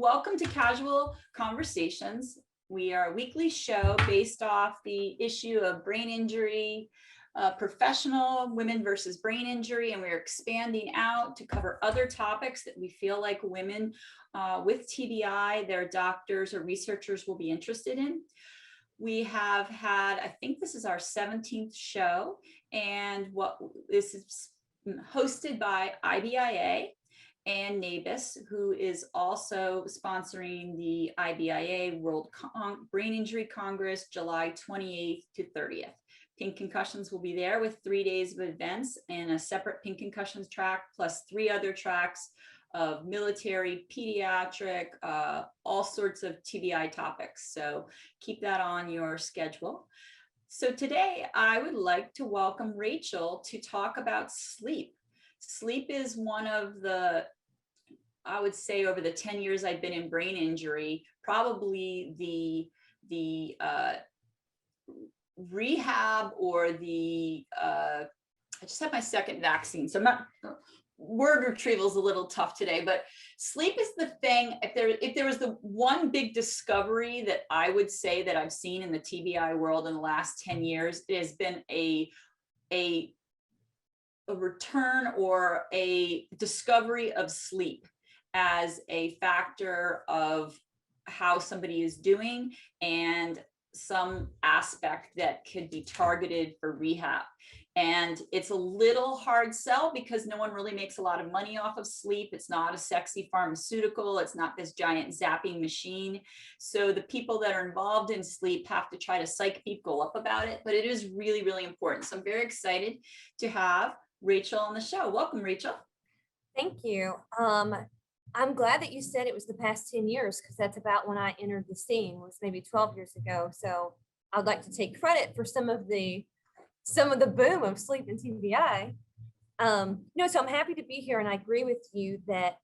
welcome to Casual Conversations. We are a weekly show based off the issue of brain injury, professional women versus brain injury, and we're expanding out to cover other topics that we feel like women with TBI, their doctors or researchers will be interested in. We have had, I think this is our 17th show, and this is hosted by IBIA and NABIS, who is also sponsoring the IBIA World Brain Injury Congress, July 28th to 30th. Pink Concussions will be there with 3 days of events and a separate Pink Concussions track, plus 3 other tracks of military, pediatric, all sorts of TBI topics. So keep that on your schedule. So today I would like to welcome Rachel to talk about sleep. Sleep is one of the, I would say over the 10 years I've been in brain injury, probably the rehab or the, I just had my second vaccine, so I'm not, word retrieval is a little tough today, but sleep is the thing. If there was the one big discovery that I would say that I've seen in the TBI world in the last 10 years, it has been a return or a discovery of sleep as a factor of how somebody is doing and some aspect that could be targeted for rehab. And it's a little hard sell because no one really makes a lot of money off of sleep. It's not a sexy pharmaceutical. It's not this giant zapping machine. So the people that are involved in sleep have to try to psych people up about it, but it is really, really important. So I'm very excited to have Rachel on the show. Welcome, Rachel. Thank you. I'm glad that you said it was the past 10 years because that's about when I entered the scene, was maybe 12 years ago. So I'd like to take credit for some of the boom of sleep and TBI. So I'm happy to be here, and I agree with you that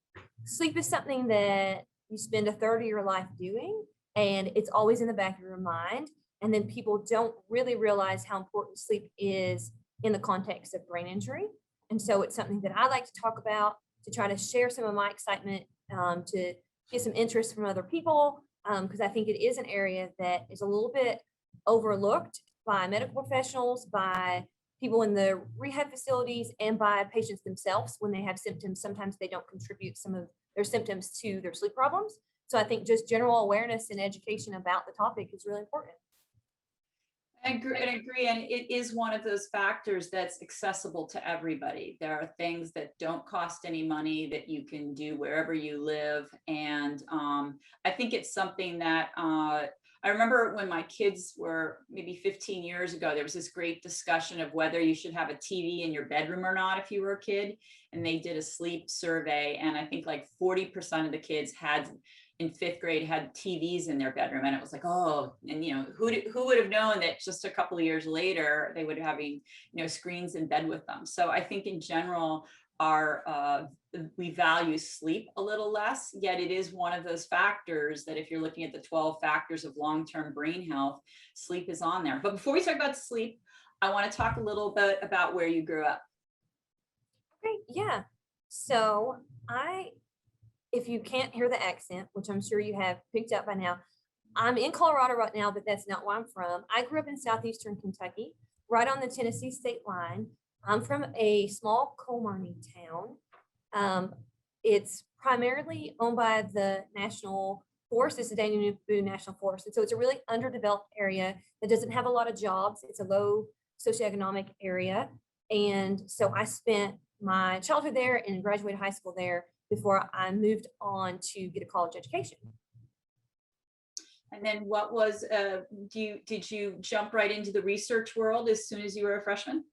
sleep is something that you spend a third of your life doing, and it's always in the back of your mind. And then people don't really realize how important sleep is in the context of brain injury. And so it's something that I like to talk about, to try to share some of my excitement, to get some interest from other people, because I think it is an area that is a little bit overlooked by medical professionals, by people in the rehab facilities, and by patients themselves. When they have symptoms, sometimes they don't contribute some of their symptoms to their sleep problems. So I think just general awareness and education about the topic is really important. I agree, and it is one of those factors that's accessible to everybody. There are things that don't cost any money that you can do wherever you live, and I think it's something that I remember when my kids were maybe 15 years ago, there was this great discussion of whether you should have a TV in your bedroom or not if you were a kid, and they did a sleep survey, and I think like 40% of the kids in 5th grade had TVs in their bedroom, and it was like, oh, and who would have known that just a couple of years later they would be having screens in bed with them. So I think in general we value sleep a little less, yet it is one of those factors that if you're looking at the 12 factors of long-term brain health, sleep is on there. But before we talk about sleep, I want to talk a little bit about where you grew up. Okay, yeah. So if you can't hear the accent, which I'm sure you have picked up by now, I'm in Colorado right now, but that's not where I'm from. I grew up in southeastern Kentucky, right on the Tennessee state line. I'm from a small coal mining town. It's primarily owned by the National Forest. It's the Daniel Boone National Forest. And so it's a really underdeveloped area that doesn't have a lot of jobs. It's a low socioeconomic area. And so I spent my childhood there and graduated high school there before I moved on to get a college education. And then what was, did you jump right into the research world as soon as you were a freshman?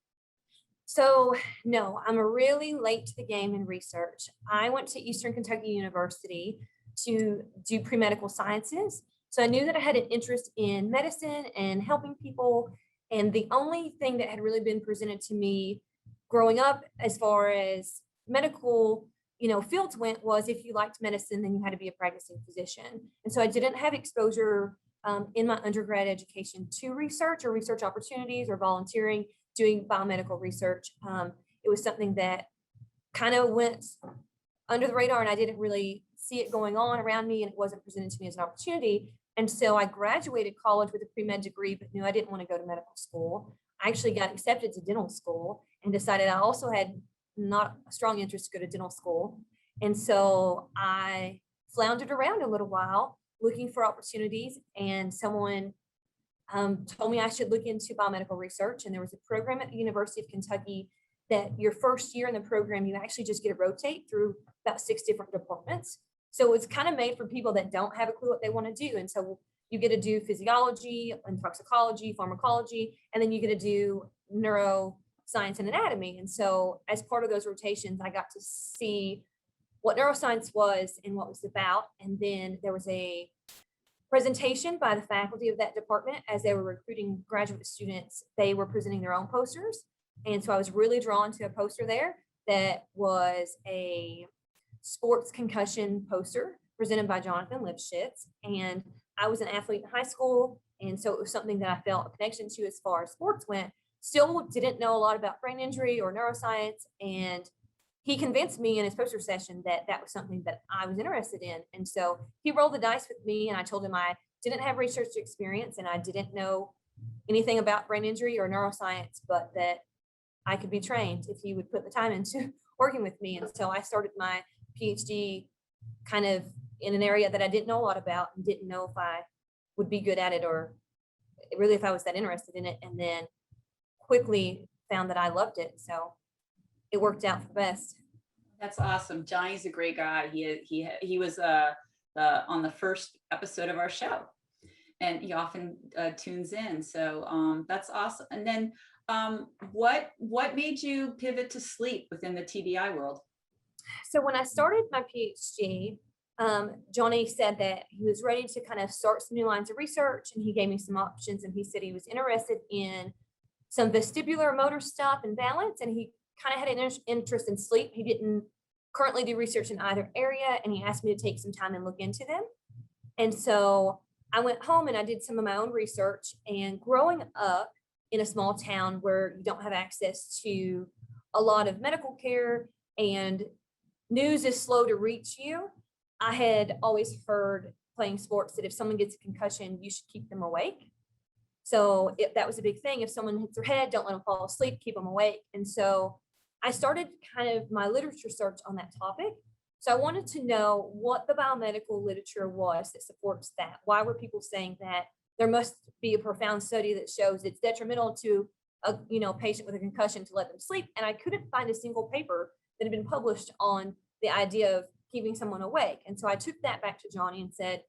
So no, I'm really late to the game in research. I went to Eastern Kentucky University to do pre-medical sciences. So I knew that I had an interest in medicine and helping people. And the only thing that had really been presented to me growing up as far as medical fields went was if you liked medicine, then you had to be a practicing physician. And so I didn't have exposure in my undergrad education to research or research opportunities or volunteering doing biomedical research. It was something that kind of went under the radar and I didn't really see it going on around me and it wasn't presented to me as an opportunity. And so I graduated college with a pre-med degree, but knew I didn't want to go to medical school. I actually got accepted to dental school and decided I also had not a strong interest to go to dental school. And so I floundered around a little while looking for opportunities, and someone told me I should look into biomedical research. And there was a program at the University of Kentucky that your first year in the program, you actually just get to rotate through about 6 different departments. So it's kind of made for people that don't have a clue what they want to do. And so you get to do physiology and toxicology, pharmacology, and then you get to do neuroscience and anatomy. And so as part of those rotations, I got to see what neuroscience was and what it was about. And then there was a presentation by the faculty of that department as they were recruiting graduate students. They were presenting their own posters. And so I was really drawn to a poster there that was a sports concussion poster presented by Jonathan Lipschitz. And I was an athlete in high school. And so it was something that I felt a connection to as far as sports went. Still didn't know a lot about brain injury or neuroscience. And he convinced me in his poster session that that was something that I was interested in. And so he rolled the dice with me, and I told him I didn't have research experience and I didn't know anything about brain injury or neuroscience, but that I could be trained if he would put the time into working with me. And so I started my PhD kind of in an area that I didn't know a lot about and didn't know if I would be good at it or really if I was that interested in it. And then quickly found that I loved it. So it worked out for the best. That's awesome. Johnny's a great guy. He was on the first episode of our show, and he often tunes in. So that's awesome. And then what made you pivot to sleep within the TBI world? So when I started my PhD, Johnny said that he was ready to kind of start some new lines of research, and he gave me some options. And he said he was interested in some vestibular motor stuff and balance, and he kind of had an interest in sleep. He didn't currently do research in either area, and he asked me to take some time and look into them. And so I went home and I did some of my own research. And growing up in a small town where you don't have access to a lot of medical care and news is slow to reach you, I had always heard playing sports that if someone gets a concussion, you should keep them awake. So that was a big thing. If someone hits their head, don't let them fall asleep, keep them awake. And so I started kind of my literature search on that topic. So I wanted to know what the biomedical literature was that supports that. Why were people saying that? There must be a profound study that shows it's detrimental to a patient with a concussion to let them sleep. And I couldn't find a single paper that had been published on the idea of keeping someone awake. And so I took that back to Johnny and said,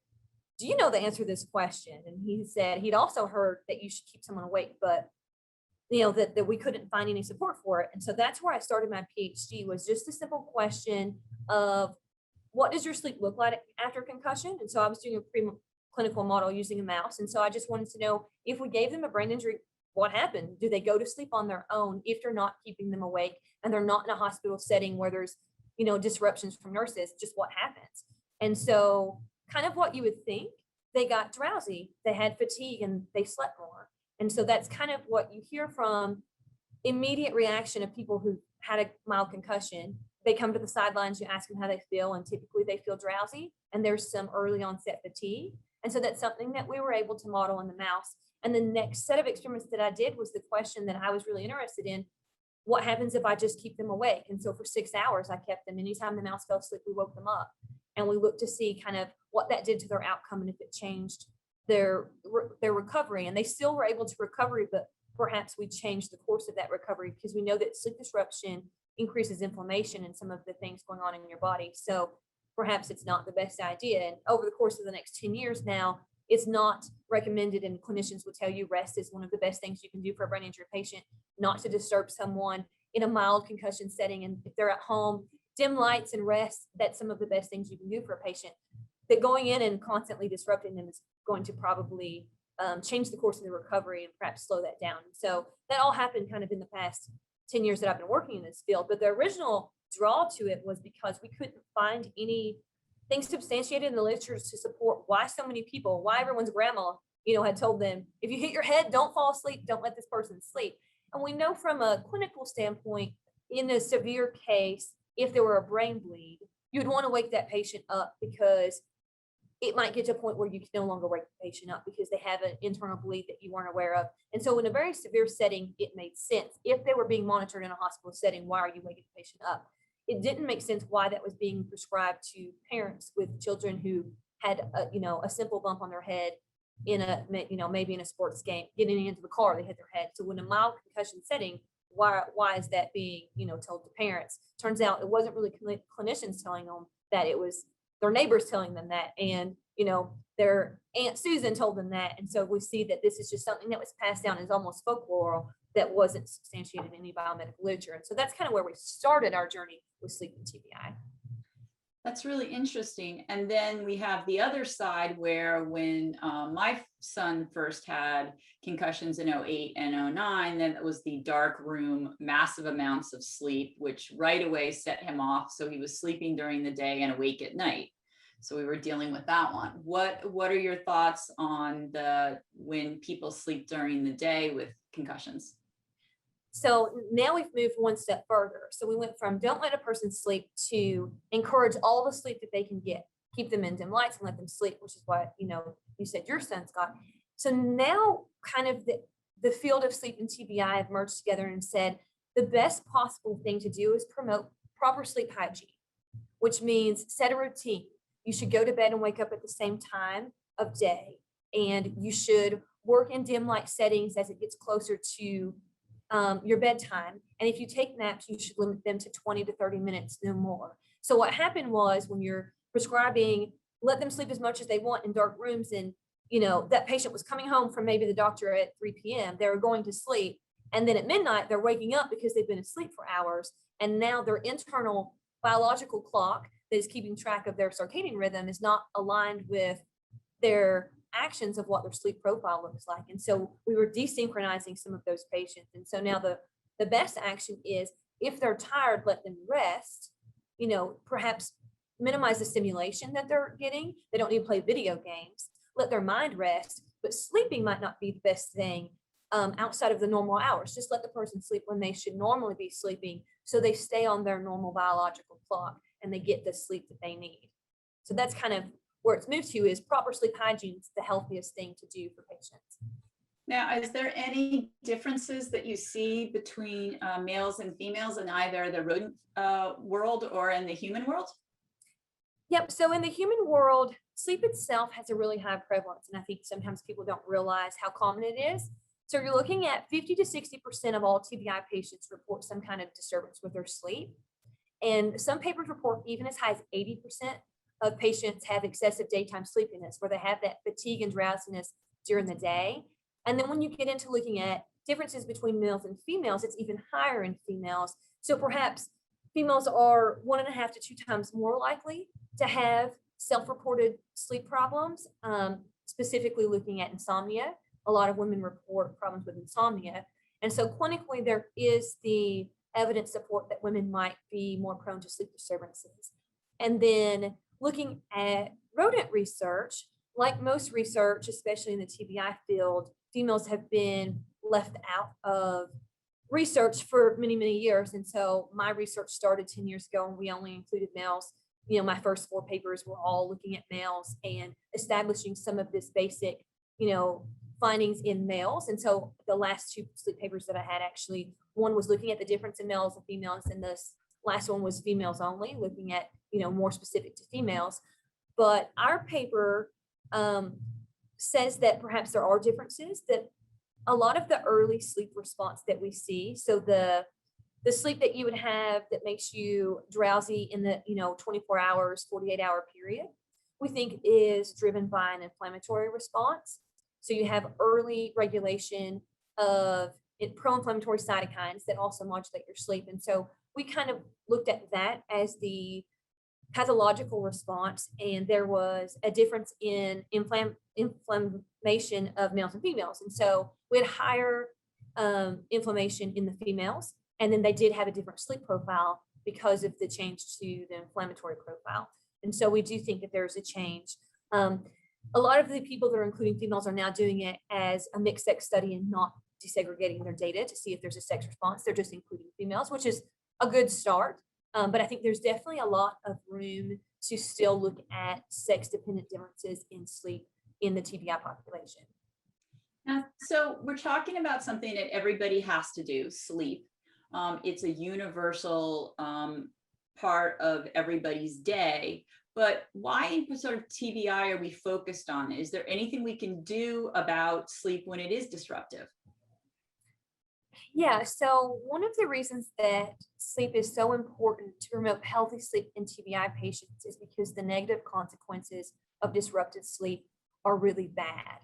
do you know the answer to this question? And he said he'd also heard that you should keep someone awake, but that we couldn't find any support for it. And so that's where I started my PhD, was just a simple question of what does your sleep look like after concussion? And so I was doing a preclinical model using a mouse. And so I just wanted to know, if we gave them a brain injury, what happened? Do they go to sleep on their own if you're not keeping them awake and they're not in a hospital setting where there's disruptions from nurses? Just what happens? And so kind of what you would think, they got drowsy, they had fatigue, and they slept more. And so that's kind of what you hear from immediate reaction of people who had a mild concussion. They come to the sidelines, you ask them how they feel, and typically they feel drowsy, and there's some early onset fatigue. And so that's something that we were able to model in the mouse. And the next set of experiments that I did was the question that I was really interested in: what happens if I just keep them awake? And so for 6 hours, I kept them. Anytime the mouse fell asleep, we woke them up. And we looked to see kind of what that did to their outcome and if it changed their recovery. And they still were able to recover, but perhaps we changed the course of that recovery, because we know that sleep disruption increases inflammation and some of the things going on in your body. So perhaps it's not the best idea. And over the course of the next 10 years now, it's not recommended, and clinicians will tell you rest is one of the best things you can do for a brain injury patient, not to disturb someone in a mild concussion setting. And if they're at home, dim lights and rest, that's some of the best things you can do for a patient. That going in and constantly disrupting them is going to probably change the course of the recovery and perhaps slow that down. So that all happened kind of in the past 10 years that I've been working in this field. But the original draw to it was because we couldn't find anything substantiated in the literature to support why so many people, why everyone's grandma, had told them, if you hit your head, don't fall asleep, don't let this person sleep. And we know from a clinical standpoint, in a severe case, if there were a brain bleed, you would want to wake that patient up, because it might get to a point where you can no longer wake the patient up because they have an internal bleed that you weren't aware of. And so in a very severe setting, it made sense. If they were being monitored in a hospital setting, why are you waking the patient up? It didn't make sense why that was being prescribed to parents with children who had a simple bump on their head in maybe in a sports game, getting into the car, they hit their head. So in a mild concussion setting, why is that being, told to parents? Turns out it wasn't really clinicians telling them that, it was their neighbors telling them that. And, their Aunt Susan told them that. And so we see that this is just something that was passed down as almost folklore that wasn't substantiated in any biomedical literature. And so that's kind of where we started our journey with sleep and TBI. That's really interesting. And then we have the other side where when my son first had concussions in 08 and 09, then it was the dark room, massive amounts of sleep, which right away set him off. So he was sleeping during the day and awake at night. So we were dealing with that one. What are your thoughts on when people sleep during the day with concussions? So now we've moved one step further. So we went from don't let a person sleep to encourage all the sleep that they can get, keep them in dim lights and let them sleep, which is what, you said your son's got. So now kind of the field of sleep and TBI have merged together and said the best possible thing to do is promote proper sleep hygiene, which means set a routine. You should go to bed and wake up at the same time of day. And you should work in dim light settings as it gets closer to your bedtime. And if you take naps, you should limit them to 20 to 30 minutes, no more. So what happened was, when you're prescribing, let them sleep as much as they want in dark rooms, and that patient was coming home from maybe the doctor at 3 p.m. They were going to sleep. And then at midnight, they're waking up because they've been asleep for hours. And now their internal biological clock that is keeping track of their circadian rhythm is not aligned with their actions of what their sleep profile looks like. And so we were desynchronizing some of those patients. And so now the best action is, if they're tired, let them rest, perhaps minimize the stimulation that they're getting. They don't need to play video games, let their mind rest, but sleeping might not be the best thing outside of the normal hours. Just let the person sleep when they should normally be sleeping, so they stay on their normal biological clock and they get the sleep that they need. So that's kind of where it's moved to, is proper sleep hygiene is the healthiest thing to do for patients. Now, is there any differences that you see between males and females in either the rodent world or in the human world? Yep. So in the human world, sleep itself has a really high prevalence. And I think sometimes people don't realize how common it is. So you're looking at 50 to 60% of all TBI patients report some kind of disturbance with their sleep. And some papers report even as high as 80% of patients have excessive daytime sleepiness, where they have that fatigue and drowsiness during the day. And then when you get into looking at differences between males and females, it's even higher in females. So perhaps females are 1.5 to 2 times more likely to have self-reported sleep problems, specifically looking at insomnia. A lot of women report problems with insomnia. And so clinically, there is the evidence support that women might be more prone to sleep disturbances. And then looking at rodent research, like most research, especially in the TBI field, females have been left out of research for many, many years. And so my research started 10 years ago, and we only included males. My first 4 papers were all looking at males and establishing some of this basic, findings in males. And so the last 2 sleep papers that I had, actually, one was looking at the difference in males and females, and this last one was females only, looking at, more specific to females. But our paper says that perhaps there are differences, that a lot of the early sleep response that we see, so the sleep that you would have that makes you drowsy in the 24 hours, 48-hour period, we think is driven by an inflammatory response. So you have early regulation of pro-inflammatory cytokines that also modulate your sleep. And so we kind of looked at that as the pathological response, and there was a difference in inflammation of males and females. And so we had higher inflammation in the females, and then they did have a different sleep profile because of the change to the inflammatory profile. And so we do think that there's a change. A lot of the people that are including females are now doing it as a mixed sex study and not desegregating their data to see if there's a sex response. They're just including females, which is a good start. But I think there's definitely a lot of room to still look at sex-dependent differences in sleep in the TBI population. Now, so we're talking about something that everybody has to do, sleep. It's a universal part of everybody's day, but why in sort of TBI are we focused on? Is there anything we can do about sleep when it is disruptive? Yeah, so one of the reasons that sleep is so important to promote healthy sleep in TBI patients is because the negative consequences of disruptive sleep are really bad.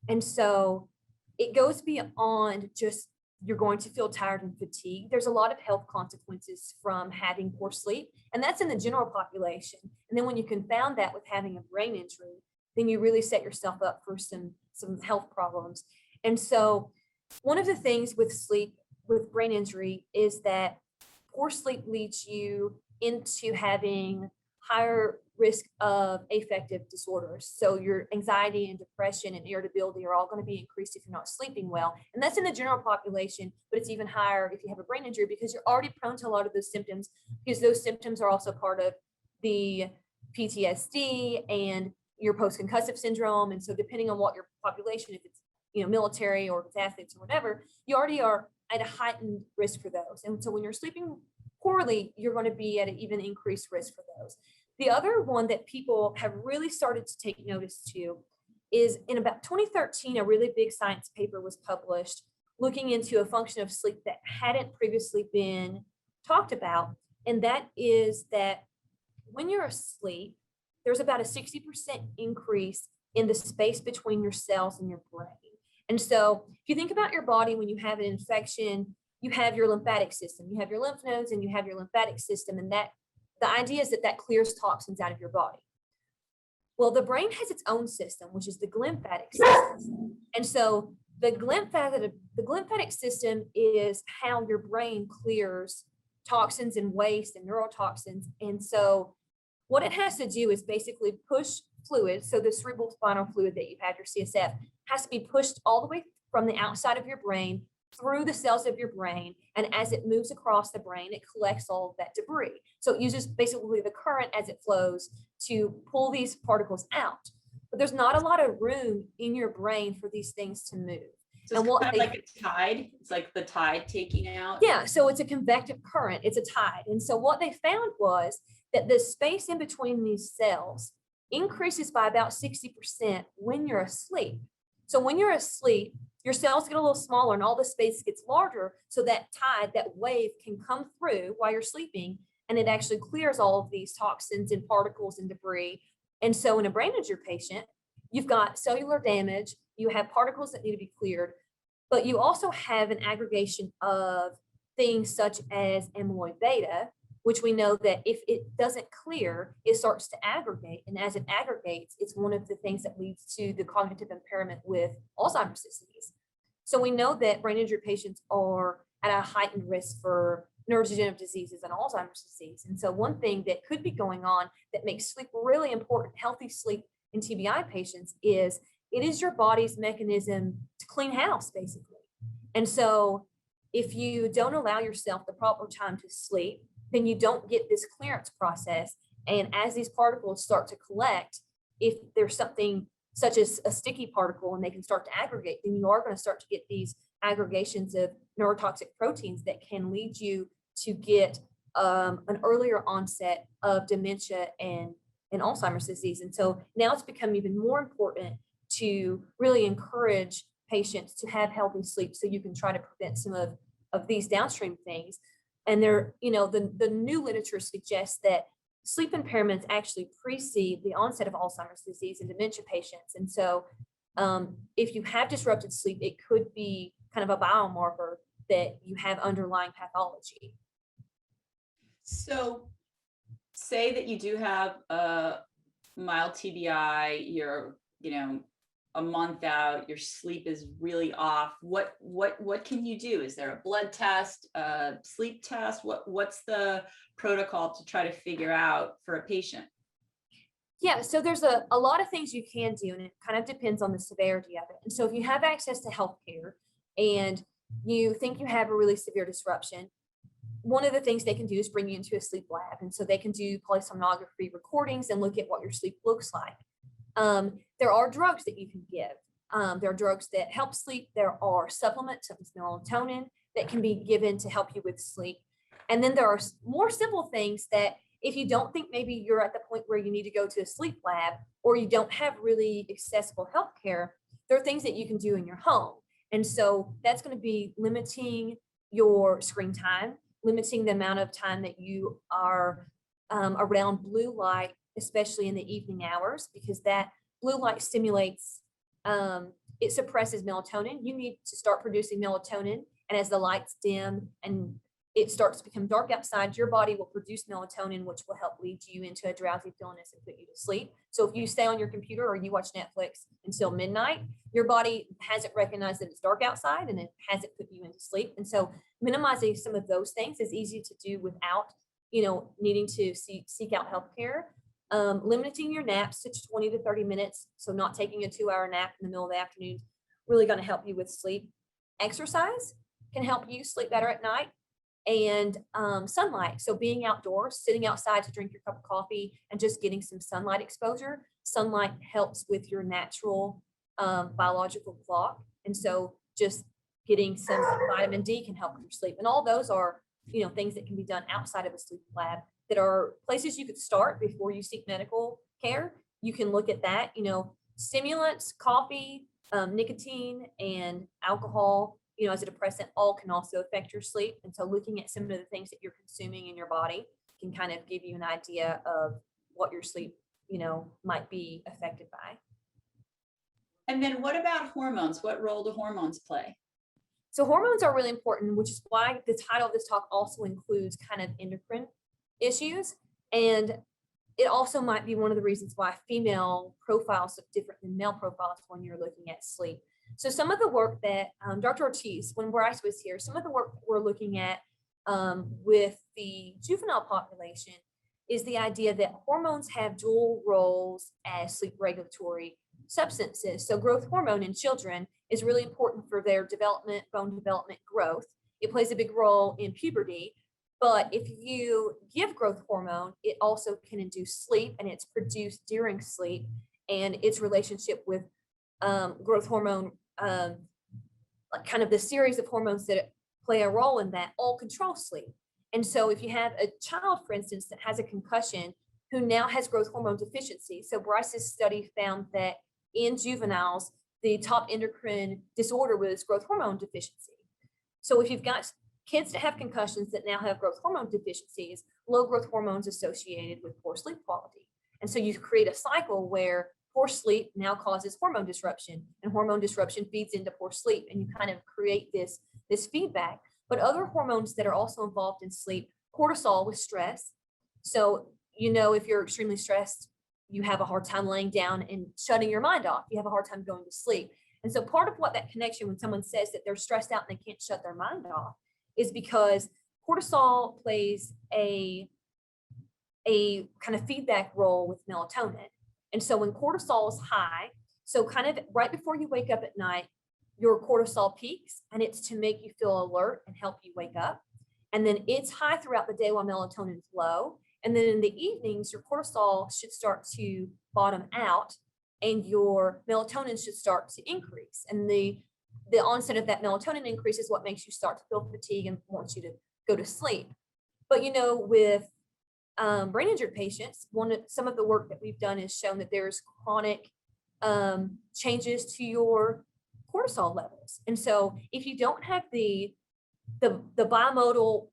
And so it goes beyond just you're going to feel tired and fatigued. There's a lot of health consequences from having poor sleep, and that's in the general population. And then when you confound that with having a brain injury, then you really set yourself up for some health problems. And so one of the things with sleep, with brain injury, is that poor sleep leads you into having higher risk of affective disorders. So your anxiety and depression and irritability are all going to be increased if you're not sleeping well. And that's in the general population, but it's even higher if you have a brain injury because you're already prone to a lot of those symptoms, because those symptoms are also part of the PTSD and your post-concussive syndrome. And so depending on what your population, if it's military or if it's athletes or whatever, you already are at a heightened risk for those. And so when you're sleeping poorly, you're going to be at an even increased risk for those. The other one that people have really started to take notice to is in about 2013, a really big science paper was published looking into a function of sleep that hadn't previously been talked about. And that is that when you're asleep, there's about a 60% increase in the space between your cells and your brain. And so if you think about your body, when you have an infection, you have your lymphatic system, you have your lymph nodes, and you have your lymphatic system. And that the idea is that that clears toxins out of your body. Well, the brain has its own system, which is the glymphatic system. And so the glymphatic system is how your brain clears toxins and waste and neurotoxins. And so what it has to do is basically push fluid. So the cerebral spinal fluid that you have, your CSF, has to be pushed all the way from the outside of your brain through the cells of your brain. And as it moves across the brain, it collects all of that debris. So it uses basically the current as it flows to pull these particles out. But there's not a lot of room in your brain for these things to move. So it's kind of like a tide. It's like the tide taking out. Yeah, so it's a convective current. It's a tide. And so what they found was that the space in between these cells increases by about 60% when you're asleep. So when you're asleep, your cells get a little smaller and all the space gets larger. So that tide, that wave can come through while you're sleeping, and it actually clears all of these toxins and particles and debris. And so in a brain injury patient, you've got cellular damage, you have particles that need to be cleared, but you also have an aggregation of things such as amyloid beta, which we know that if it doesn't clear, it starts to aggregate. And as it aggregates, it's one of the things that leads to the cognitive impairment with Alzheimer's disease. So we know that brain injury patients are at a heightened risk for neurodegenerative diseases and Alzheimer's disease. And so one thing that could be going on that makes sleep really important, healthy sleep in TBI patients, is it is your body's mechanism to clean house, basically. And so if you don't allow yourself the proper time to sleep, then you don't get this clearance process. And as these particles start to collect, if there's something such as a sticky particle and they can start to aggregate, then you are going to start to get these aggregations of neurotoxic proteins that can lead you to get an earlier onset of dementia and Alzheimer's disease. And so now it's become even more important to really encourage patients to have healthy sleep so you can try to prevent some of these downstream things. And there, the new literature suggests that sleep impairments actually precede the onset of Alzheimer's disease in dementia patients. And so if you have disrupted sleep, it could be kind of a biomarker that you have underlying pathology. So say that you do have a mild TBI, you're, a month out, your sleep is really off. What can you do? Is there a blood test, a sleep test? What's the protocol to try to figure out for a patient? Yeah, so there's a lot of things you can do, and it kind of depends on the severity of it. And so if you have access to healthcare and you think you have a really severe disruption, one of the things they can do is bring you into a sleep lab. And so they can do polysomnography recordings and look at what your sleep looks like. There are drugs that you can give. There are drugs that help sleep. There are supplements, such as melatonin, that can be given to help you with sleep. And then there are more simple things that if you don't think maybe you're at the point where you need to go to a sleep lab, or you don't have really accessible healthcare, there are things that you can do in your home. And so that's going to be limiting your screen time, limiting the amount of time that you are around blue light, especially in the evening hours, because that blue light stimulates, it suppresses melatonin. You need to start producing melatonin. And as the lights dim and it starts to become dark outside, your body will produce melatonin, which will help lead you into a drowsy feelings and put you to sleep. So if you stay on your computer or you watch Netflix until midnight, your body hasn't recognized that it's dark outside and it hasn't put you into sleep. And so minimizing some of those things is easy to do without, needing to seek out healthcare. Limiting your naps to 20 to 30 minutes. So not taking a 2-hour nap in the middle of the afternoon, really going to help you with sleep. Exercise can help you sleep better at night. And sunlight. So being outdoors, sitting outside to drink your cup of coffee and just getting some sunlight exposure. Sunlight helps with your natural biological clock. And so just getting some vitamin D can help with your sleep. And all those are, things that can be done outside of a sleep lab that are places you could start before you seek medical care. You can look at that, stimulants, coffee, nicotine, and alcohol, as a depressant, all can also affect your sleep. And so looking at some of the things that you're consuming in your body can kind of give you an idea of what your sleep, might be affected by. And then what about hormones? What role do hormones play? So hormones are really important, which is why the title of this talk also includes kind of endocrine issues. And it also might be one of the reasons why female profiles look different than male profiles when you're looking at sleep. So some of the work that Dr. Ortiz, when Bryce was here, some of the work we're looking at with the juvenile population is the idea that hormones have dual roles as sleep regulatory substances. So growth hormone in children is really important for their development, bone development, growth. It plays a big role in puberty. But if you give growth hormone, it also can induce sleep, and it's produced during sleep, and its relationship with growth hormone, like kind of the series of hormones that play a role in that, all control sleep. And so if you have a child, for instance, that has a concussion who now has growth hormone deficiency. So Bryce's study found that in juveniles, the top endocrine disorder was growth hormone deficiency. So if you've got kids that have concussions that now have growth hormone deficiencies, low growth hormones associated with poor sleep quality. And so you create a cycle where poor sleep now causes hormone disruption, and hormone disruption feeds into poor sleep, and you kind of create this feedback. But other hormones that are also involved in sleep, cortisol with stress. So, if you're extremely stressed, you have a hard time laying down and shutting your mind off. You have a hard time going to sleep. And so part of what that connection, when someone says that they're stressed out and they can't shut their mind off, is because cortisol plays a kind of feedback role with melatonin. And so when cortisol is high, so kind of right before you wake up at night, your cortisol peaks, and it's to make you feel alert and help you wake up. And then it's high throughout the day while melatonin is low. And then in the evenings, your cortisol should start to bottom out and your melatonin should start to increase. And the onset of that melatonin increase is what makes you start to feel fatigue and wants you to go to sleep. But with brain injured patients, some of the work that we've done has shown that there's chronic changes to your cortisol levels. And so if you don't have the bimodal,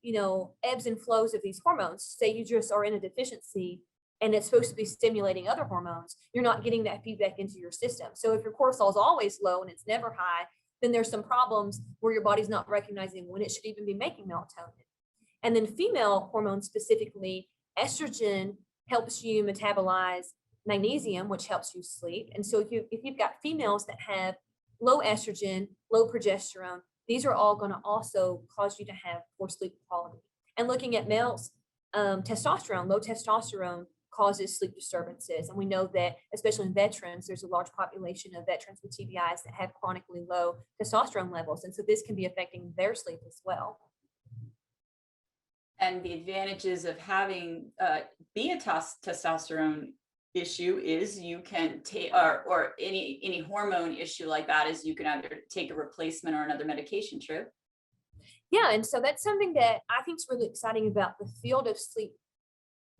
ebbs and flows of these hormones, say you just are in a deficiency and it's supposed to be stimulating other hormones, you're not getting that feedback into your system. So if your cortisol is always low and it's never high, then there's some problems where your body's not recognizing when it should even be making melatonin. And then female hormones, specifically estrogen, helps you metabolize magnesium, which helps you sleep. And so if you've got females that have low estrogen, low progesterone, these are all going to also cause you to have poor sleep quality. And looking at males, testosterone, low testosterone causes sleep disturbances. And we know that, especially in veterans, there's a large population of veterans with TBIs that have chronically low testosterone levels. And so this can be affecting their sleep as well. And the advantages of having be a testosterone issue is you can take, or any hormone issue like that is you can either take a replacement or another medication. True. Yeah, and so that's something that I think is really exciting about the field of sleep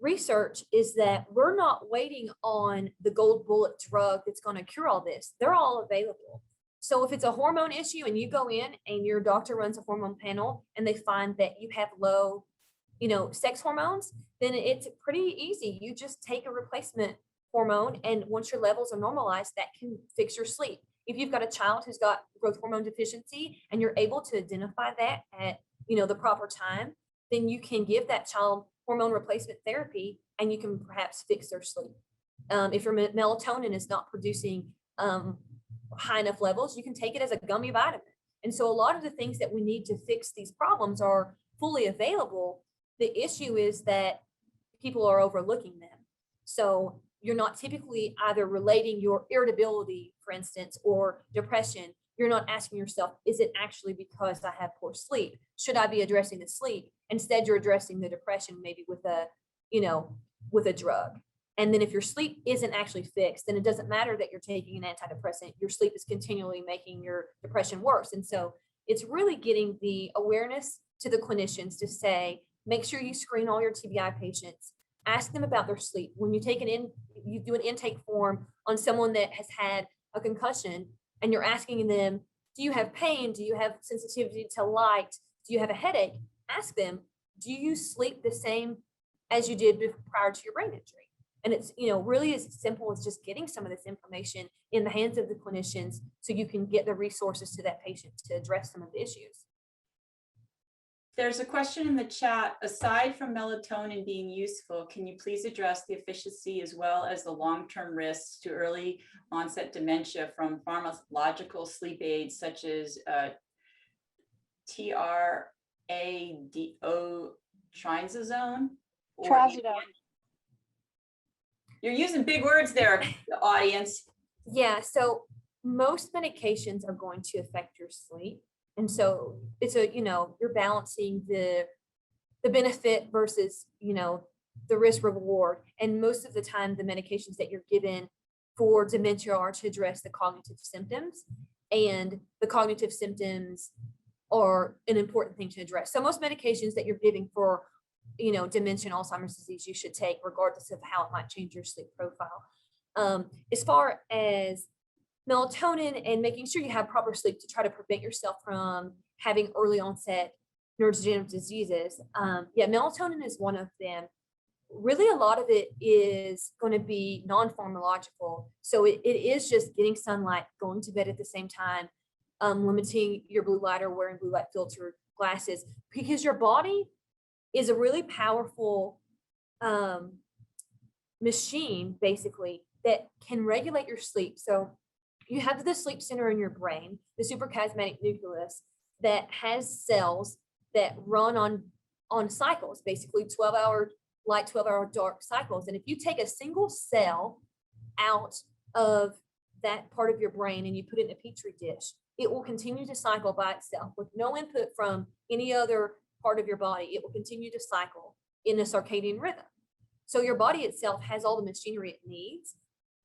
research, is that we're not waiting on the gold bullet drug that's going to cure all this. They're all available. So if it's a hormone issue and you go in and your doctor runs a hormone panel and they find that you have low, sex hormones, then it's pretty easy. You just take a replacement hormone, and once your levels are normalized, that can fix your sleep. If you've got a child who's got growth hormone deficiency and you're able to identify that at, the proper time, then you can give that child hormone replacement therapy and you can perhaps fix their sleep. If your melatonin is not producing high enough levels, you can take it as a gummy vitamin. And so a lot of the things that we need to fix these problems are fully available. The issue is that people are overlooking them. So you're not typically either relating your irritability, for instance, or depression. You're not asking yourself, is it actually because I have poor sleep? Should I be addressing the sleep? Instead, you're addressing the depression, maybe with a drug. And then if your sleep isn't actually fixed, then it doesn't matter that you're taking an antidepressant. Your sleep is continually making your depression worse. And so it's really getting the awareness to the clinicians to say, make sure you screen all your TBI patients. Ask them about their sleep. When you you do an intake form on someone that has had a concussion, and you're asking them, do you have pain? Do you have sensitivity to light? Do you have a headache? Ask them, do you sleep the same as you did prior to your brain injury? And it's, really as simple as just getting some of this information in the hands of the clinicians so you can get the resources to that patient to address some of the issues. There's a question in the chat. Aside from melatonin being useful, can you please address the efficacy as well as the long-term risks to early onset dementia from pharmacological sleep aids such as TRADO, trazodone? Trazodone. You're using big words there, the audience. Yeah, so most medications are going to affect your sleep. And so it's you're balancing the benefit versus, the risk reward. And most of the time, the medications that you're given for dementia are to address the cognitive symptoms, and the cognitive symptoms are an important thing to address. So most medications that you're giving for, dementia and Alzheimer's disease, you should take regardless of how it might change your sleep profile. As far as melatonin and making sure you have proper sleep to try to prevent yourself from having early onset neurodegenerative diseases. Melatonin is one of them. Really, a lot of it is going to be non-pharmacological. So it is just getting sunlight, going to bed at the same time, limiting your blue light or wearing blue light filter glasses, because your body is a really powerful machine, basically, that can regulate your sleep. So you have the sleep center in your brain, the suprachiasmatic nucleus, that has cells that run on cycles, basically 12-hour light, 12-hour dark cycles. And if you take a single cell out of that part of your brain and you put it in a petri dish, it will continue to cycle by itself with no input from any other part of your body. It will continue to cycle in a circadian rhythm. So your body itself has all the machinery it needs.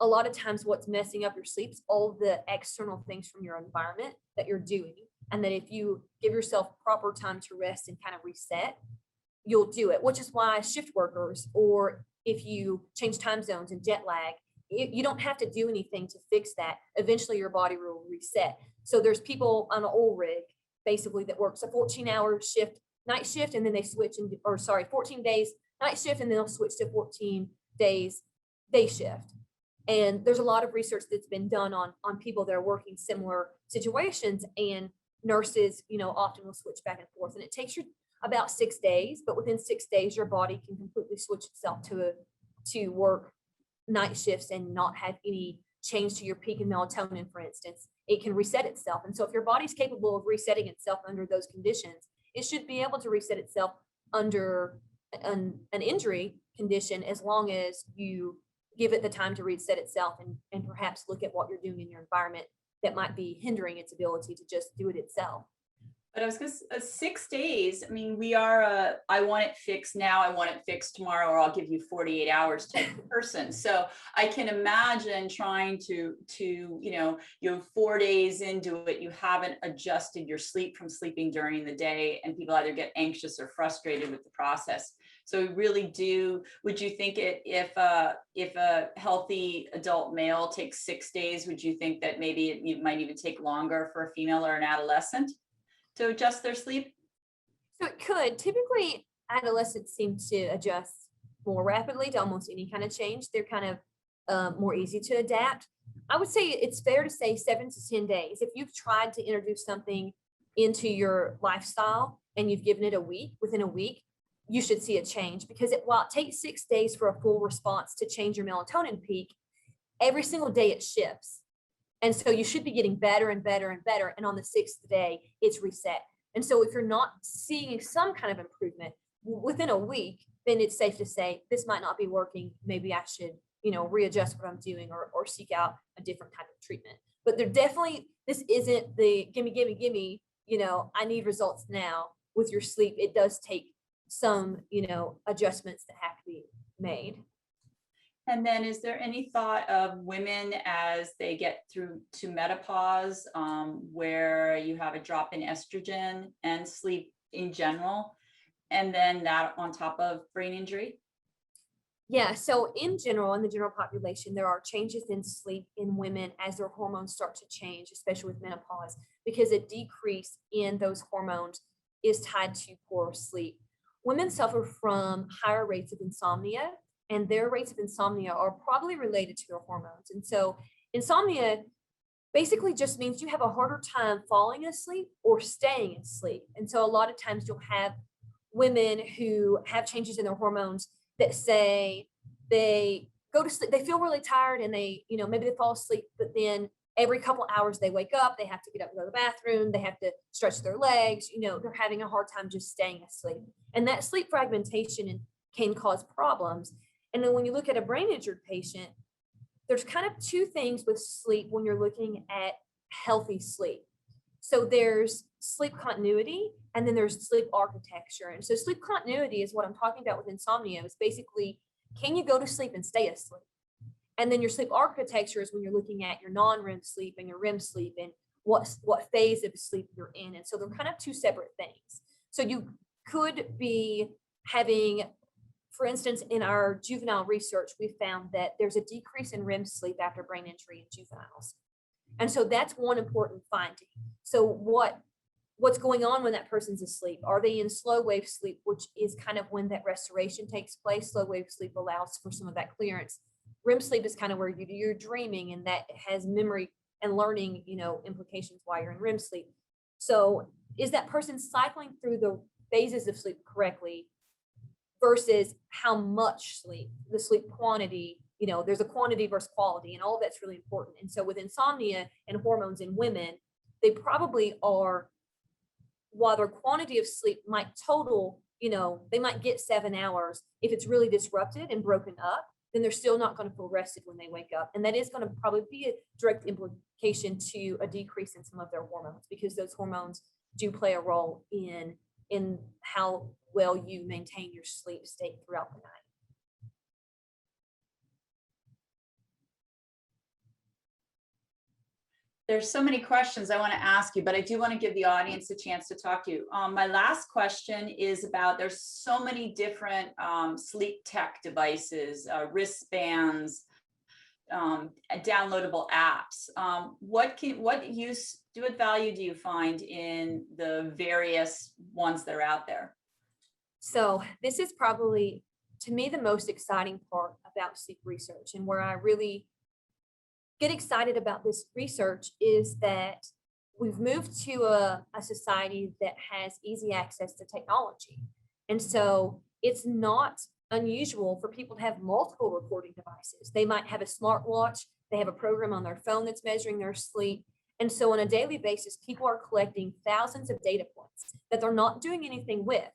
A lot of times what's messing up your sleep is all the external things from your environment that you're doing. And that if you give yourself proper time to rest and kind of reset, you'll do it, which is why shift workers, or if you change time zones and jet lag, you don't have to do anything to fix that. Eventually your body will reset. So there's people on an oil rig basically that works a 14-hour shift, night shift, and then they switch 14 days night shift, and then they'll switch to 14 days day shift. And there's a lot of research that's been done on people that are working similar situations, and nurses, often will switch back and forth. And it takes you about 6 days, but within 6 days, your body can completely switch itself to work night shifts and not have any change to your peak in melatonin, for instance. It can reset itself. And so if your body's capable of resetting itself under those conditions, it should be able to reset itself under an injury condition, as long as you give it the time to reset itself and perhaps look at what you're doing in your environment that might be hindering its ability to just do it itself. But I was going to 6 days. I mean, we are, I want it fixed now, I want it fixed tomorrow, or I'll give you 48 hours type of person. So I can imagine trying to, you're 4 days into it, you haven't adjusted your sleep from sleeping during the day, and people either get anxious or frustrated with the process. So we really do. Would you think if a healthy adult male takes 6 days, would you think that maybe it might even take longer for a female or an adolescent to adjust their sleep? So it could. Typically, adolescents seem to adjust more rapidly to almost any kind of change. They're kind of more easy to adapt. I would say it's fair to say 7 to 10 days. If you've tried to introduce something into your lifestyle and you've given it a week, within a week, you should see a change, because while it takes 6 days for a full response to change your melatonin peak, every single day it shifts. And so you should be getting better and better and better. And on the sixth day, it's reset. And so if you're not seeing some kind of improvement within a week, then it's safe to say this might not be working. Maybe I should, readjust what I'm doing, or seek out a different type of treatment. But there definitely, this isn't the gimme, I need results now with your sleep. It does take some, adjustments that have to be made. And then is there any thought of women as they get through to menopause, where you have a drop in estrogen and sleep in general, and then that on top of brain injury? Yeah, so in general, in the general population, there are changes in sleep in women as their hormones start to change, especially with menopause, because a decrease in those hormones is tied to poor sleep. Women suffer from higher rates of insomnia, and their rates of insomnia are probably related to their hormones. And so insomnia basically just means you have a harder time falling asleep or staying asleep. And so a lot of times you'll have women who have changes in their hormones that say they go to sleep, they feel really tired, and they, maybe they fall asleep, but then every couple hours they wake up, they have to get up and go to the bathroom, they have to stretch their legs, they're having a hard time just staying asleep. And that sleep fragmentation can cause problems. And then when you look at a brain injured patient, there's kind of two things with sleep when you're looking at healthy sleep. So there's sleep continuity, and then there's sleep architecture. And so sleep continuity is what I'm talking about with insomnia. It's basically, can you go to sleep and stay asleep? And then your sleep architecture is when you're looking at your non-REM sleep and your REM sleep, and what phase of sleep you're in. And so they're kind of two separate things. So you could be having, for instance, in our juvenile research, we found that there's a decrease in REM sleep after brain injury in juveniles. And so that's one important finding. So what's going on when that person's asleep? Are they in slow wave sleep, which is kind of when that restoration takes place? Slow wave sleep allows for some of that clearance. REM sleep is kind of where you're dreaming, and that has memory and learning, implications while you're in REM sleep. So is that person cycling through the phases of sleep correctly versus how much sleep, the sleep quantity, there's a quantity versus quality, and all that's really important. And so with insomnia and hormones in women, they probably are, while their quantity of sleep might total, they might get 7 hours. If it's really disrupted and broken up, then they're still not going to feel rested when they wake up. And that is going to probably be a direct implication to a decrease in some of their hormones, because those hormones do play a role in how well you maintain your sleep state throughout the night. There's so many questions I want to ask you, but I do want to give the audience a chance to talk to you. My last question is about, there's so many different sleep tech devices, wristbands, downloadable apps. What value do you find in the various ones that are out there? So this is probably, to me, the most exciting part about sleep research, and where I really get excited about this research is that we've moved to a society that has easy access to technology. And so it's not unusual for people to have multiple recording devices. They might have a smartwatch, they have a program on their phone that's measuring their sleep. And so on a daily basis, people are collecting thousands of data points that they're not doing anything with.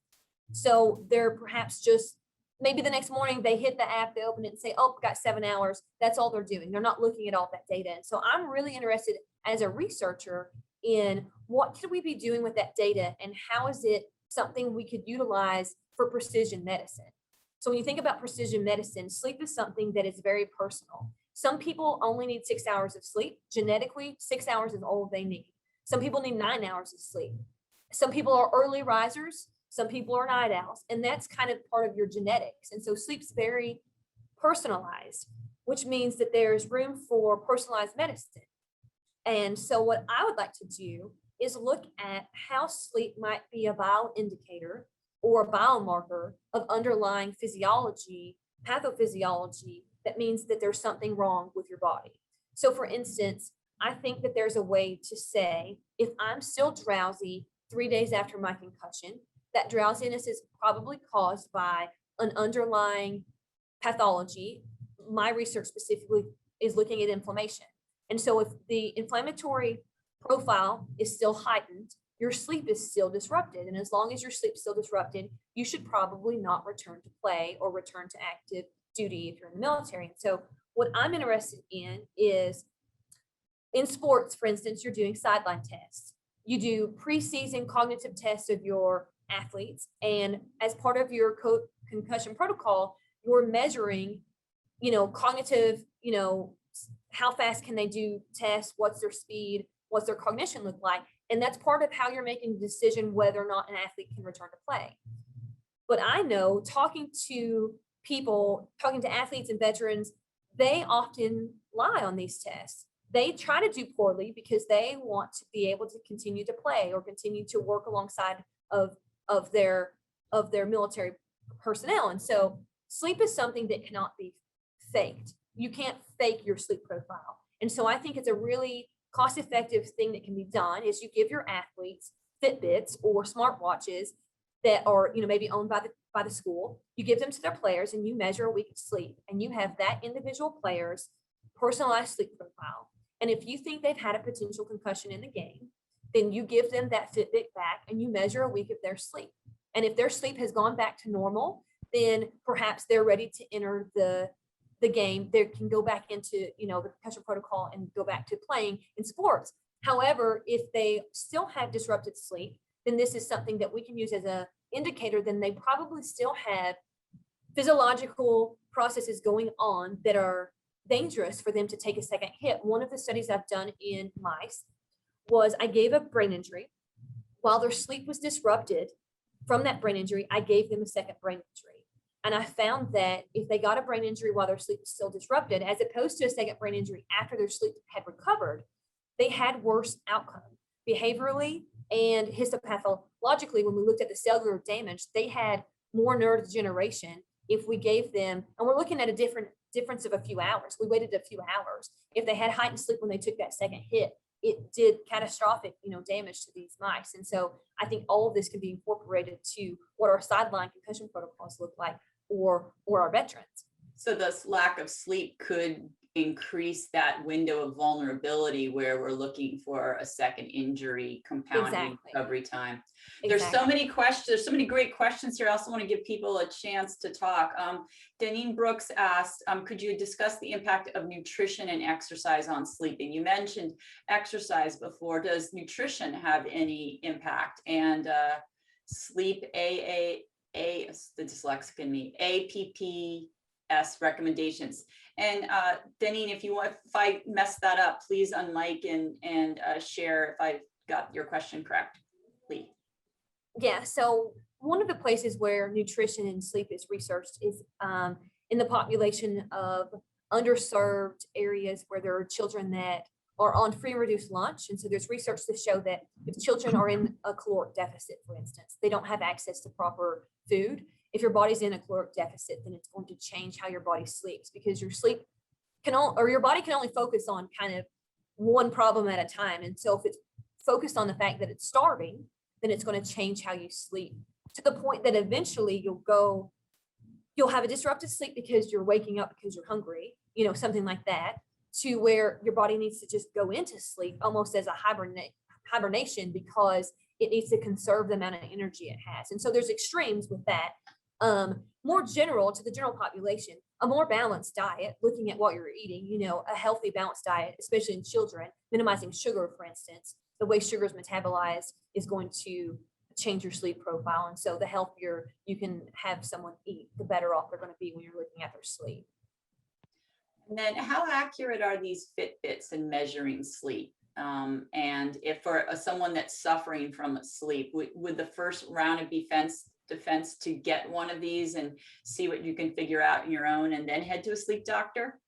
So they're perhaps just, maybe the next morning they hit the app, they open it and say, oh, got 7 hours. That's all they're doing. They're not looking at all that data. And so I'm really interested as a researcher in what could we be doing with that data and how is it something we could utilize for precision medicine. So when you think about precision medicine, sleep is something that is very personal. Some people only need 6 hours of sleep. Genetically, 6 hours is all they need. Some people need 9 hours of sleep. Some people are early risers. Some people are night owls. And that's kind of part of your genetics. And so sleep's very personalized, which means that there's room for personalized medicine. And so what I would like to do is look at how sleep might be a bioindicator or a biomarker of underlying physiology, pathophysiology, that means that there's something wrong with your body. So for instance, I think that there's a way to say, if I'm still drowsy 3 days after my concussion, that drowsiness is probably caused by an underlying pathology. My research specifically is looking at inflammation. And so if the inflammatory profile is still heightened, your sleep is still disrupted. And as long as your sleep is still disrupted, you should probably not return to play or return to active duty if you're in the military. And so what I'm interested in is, in sports, for instance, you're doing sideline tests. You do preseason cognitive tests of your athletes. And as part of your concussion protocol, you're measuring, cognitive, how fast can they do tests? What's their speed? What's their cognition look like? And that's part of how you're making the decision whether or not an athlete can return to play. But I know talking to athletes and veterans, they often lie on these tests. They try to do poorly because they want to be able to continue to play or continue to work alongside of their military personnel. And so sleep is something that cannot be faked. You can't fake your sleep profile. And so I think it's a really cost-effective thing that can be done is you give your athletes Fitbits or smartwatches that are, maybe owned by the school. You give them to their players and you measure a week of sleep and you have that individual player's personalized sleep profile. And if you think they've had a potential concussion in the game, then you give them that Fitbit back and you measure a week of their sleep. And if their sleep has gone back to normal, then perhaps they're ready to enter the game. They can go back into, the concussion protocol and go back to playing in sports. However, if they still have disrupted sleep, then this is something that we can use as an indicator. Then they probably still have physiological processes going on that are dangerous for them to take a second hit. One of the studies I've done in mice was I gave a brain injury. While their sleep was disrupted from that brain injury, I gave them a second brain injury. And I found that if they got a brain injury while their sleep was still disrupted, as opposed to a second brain injury after their sleep had recovered, they had worse outcome behaviorally and histopathologically. When we looked at the cellular damage, they had more neurodegeneration if we gave them, and we're looking at a difference of a few hours. We waited a few hours. If they had heightened sleep when they took that second hit, it did catastrophic, damage to these mice. And so I think all of this can be incorporated to what our sideline concussion protocols look like or our veterans. So this lack of sleep could increase that window of vulnerability where we're looking for a second injury, compounding recovery time. There's so many questions. There's so many great questions here. I also want to give people a chance to talk. Deneen Brooks asked, could you discuss the impact of nutrition and exercise on sleeping? You mentioned exercise before. Does nutrition have any impact? And sleep the dyslexic in me, APPS recommendations. And Deneen, if I messed that up, please unmic and share if I got your question correct, please. Yeah, so one of the places where nutrition and sleep is researched is in the population of underserved areas where there are children that are on free and reduced lunch. And so there's research to show that if children are in a caloric deficit, for instance, they don't have access to proper food. If your body's in a caloric deficit, then it's going to change how your body sleeps, because your sleep your body can only focus on kind of one problem at a time. And so if it's focused on the fact that it's starving, then it's going to change how you sleep, to the point that eventually you'll have a disrupted sleep because you're waking up because you're hungry, something like that, to where your body needs to just go into sleep almost as a hibernation because it needs to conserve the amount of energy it has. And so there's extremes with that. More general to the general population, a more balanced diet, looking at what you're eating, a healthy balanced diet, especially in children, minimizing sugar, for instance, the way sugar is metabolized is going to change your sleep profile. And so the healthier you can have someone eat, the better off they're going to be when you're looking at their sleep. And then how accurate are these Fitbits in measuring sleep? And if for someone that's suffering from sleep, would the first round of defense to get one of these and see what you can figure out on your own and then head to a sleep doctor?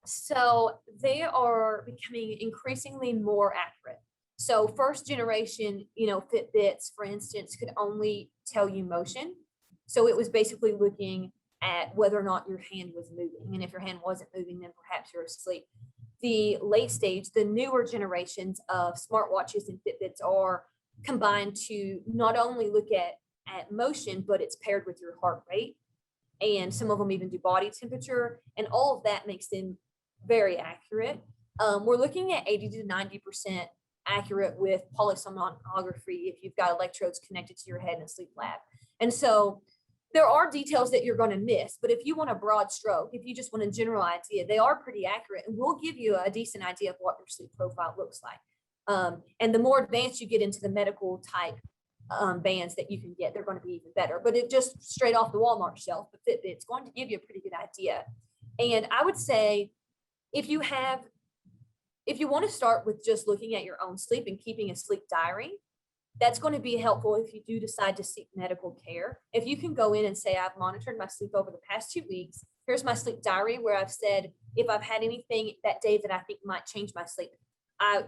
So they are becoming increasingly more accurate. So first generation, Fitbits, for instance, could only tell you motion. So it was basically looking at whether or not your hand was moving. And if your hand wasn't moving, then perhaps you're asleep. The late stage, the newer generations of smartwatches and Fitbits are combined to not only look at motion, but it's paired with your heart rate. And some of them even do body temperature. And all of that makes them very accurate. We're looking at 80 to 90% accurate with polysomnography if you've got electrodes connected to your head in a sleep lab. And so there are details that you're going to miss, but if you want a broad stroke, if you just want a general idea, they are pretty accurate and will give you a decent idea of what your sleep profile looks like. And the more advanced you get into the medical type bands that you can get, they're going to be even better. But it just straight off the Walmart shelf, the Fitbit's going to give you a pretty good idea. And I would say if you want to start with just looking at your own sleep and keeping a sleep diary, that's going to be helpful if you do decide to seek medical care. If you can go in and say, I've monitored my sleep over the past 2 weeks. Here's my sleep diary where I've said, if I've had anything that day that I think might change my sleep, I,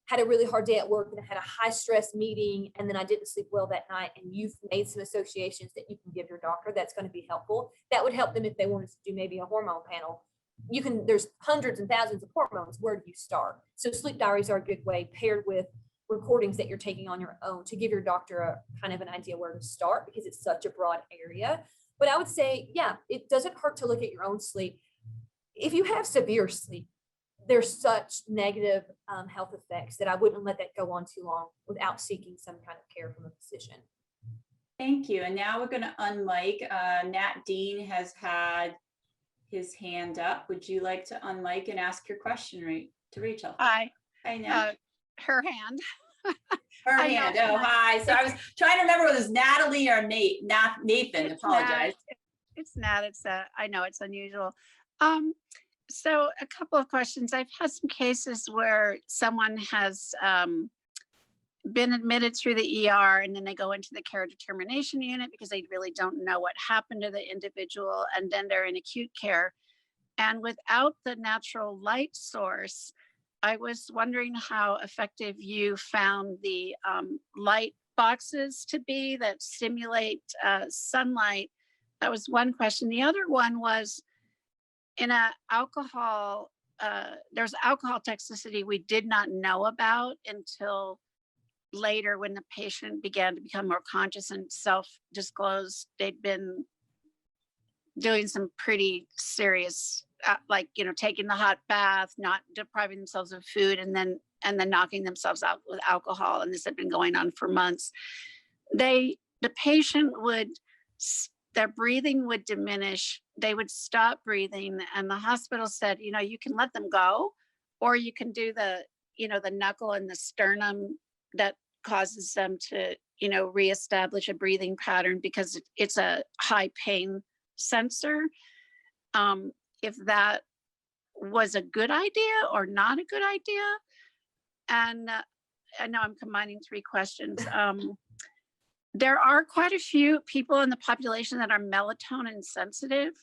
had a really hard day at work and I had a high stress meeting and then I didn't sleep well that night, and you've made some associations that you can give your doctor, that's going to be helpful. That would help them if they wanted to do maybe a hormone panel. There's hundreds and thousands of hormones. Where do you start? So sleep diaries are a good way, paired with recordings that you're taking on your own, to give your doctor a kind of an idea where to start, because it's such a broad area. But I would say, yeah, it doesn't hurt to look at your own sleep. If you have severe sleep, there's such negative health effects that I wouldn't let that go on too long without seeking some kind of care from a physician. Thank you. And now we're going to unmic. Nat Dean has had his hand up. Would you like to unmic and ask your question to Rachel? Hi. Hi, Nat. Her hand. Her hand. Oh, hi. So I was trying to remember whether it was Natalie or Nathan. Apologize. It's Nat. I know it's unusual. So a couple of questions. I've had some cases where someone has been admitted through the ER and then they go into the care determination unit because they really don't know what happened to the individual, and then they're in acute care. And without the natural light source, I was wondering how effective you found the light boxes to be that stimulate sunlight. That was one question. The other one was, in there's alcohol toxicity we did not know about until later, when the patient began to become more conscious and self-disclosed. They'd been doing some pretty serious, taking the hot bath, not depriving themselves of food, and then knocking themselves out with alcohol. And this had been going on for months. The patient their breathing would diminish. They would stop breathing. And the hospital said, you can let them go, or you can do the knuckle and the sternum that causes them to, reestablish a breathing pattern, because it's a high pain sensor. If that was a good idea or not a good idea. And I know I'm combining three questions. There are quite a few people in the population that are melatonin sensitive.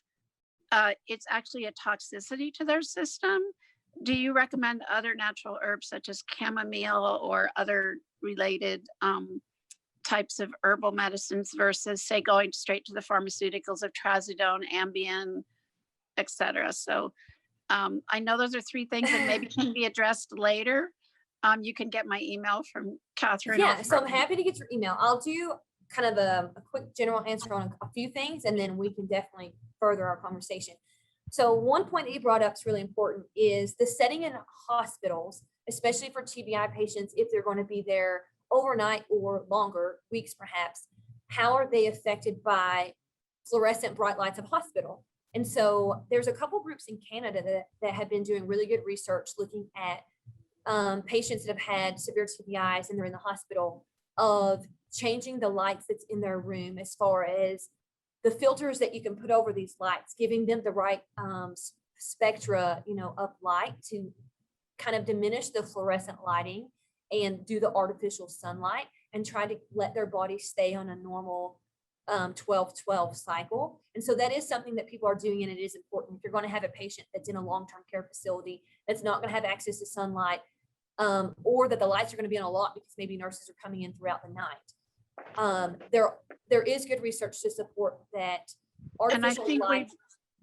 It's actually a toxicity to their system. Do you recommend other natural herbs such as chamomile or other related types of herbal medicines versus, say, going straight to the pharmaceuticals of trazodone, Ambien, etc.? So I know those are three things that maybe can be addressed later. You can get my email from Catherine. Yeah, so I'm happy to get your email. I'll do kind of a quick general answer on a few things, and then we can definitely further our conversation. So one point that you brought up is really important, is the setting in hospitals, especially for TBI patients, if they're going to be there overnight or longer, weeks perhaps. How are they affected by fluorescent bright lights of hospital? And so there's a couple groups in Canada that have been doing really good research looking at patients that have had severe TBIs and they're in the hospital, of changing the lights that's in their room, as far as the filters that you can put over these lights, giving them the right spectra, of light to kind of diminish the fluorescent lighting and do the artificial sunlight, and try to let their body stay on a normal 12-12 cycle. And so that is something that people are doing, and it is important. If you're going to have a patient that's in a long-term care facility that's not going to have access to sunlight, or that the lights are going to be on a lot because maybe nurses are coming in throughout the night, there is good research to support that And artificial light.